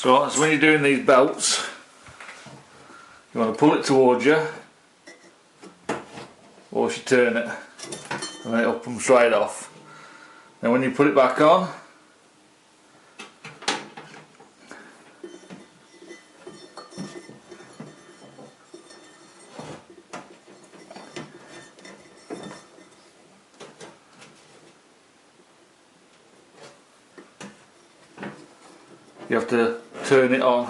So when you're doing these belts, you want to pull it towards you, or you turn it, and then it'll come straight off. Then when you put it back on, you have to turn it on.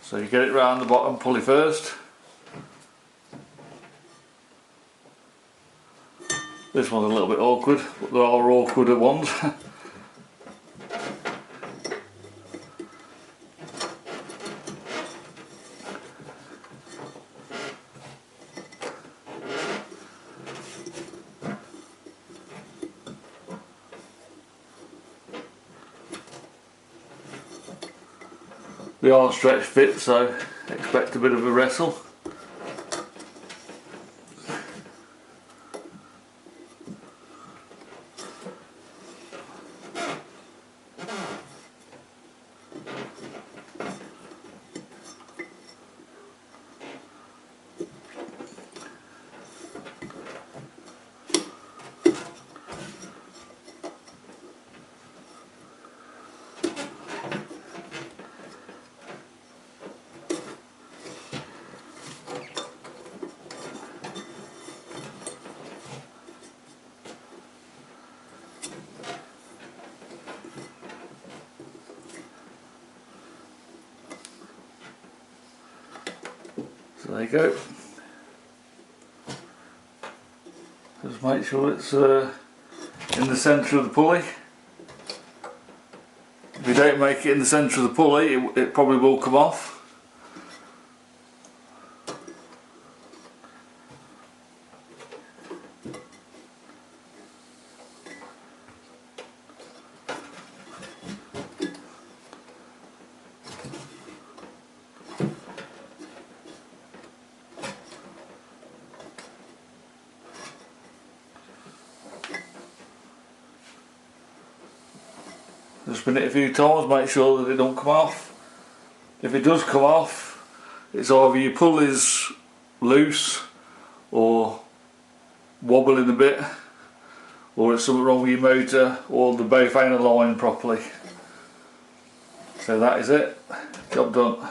So you get it round the bottom pulley first. This one's a little bit awkward, but there are awkwarder ones. They are stretch fit, so expect a bit of a wrestle. So there you go. Just make sure it's in the centre of the pulley. If you don't make it in the centre of the pulley, it probably will come off. Just spin it a few times, make sure that it don't come off. If it does come off, it's either your pulley's loose or wobbling a bit, or it's something wrong with your motor, or they both ain't aligned properly. So that is it, job done.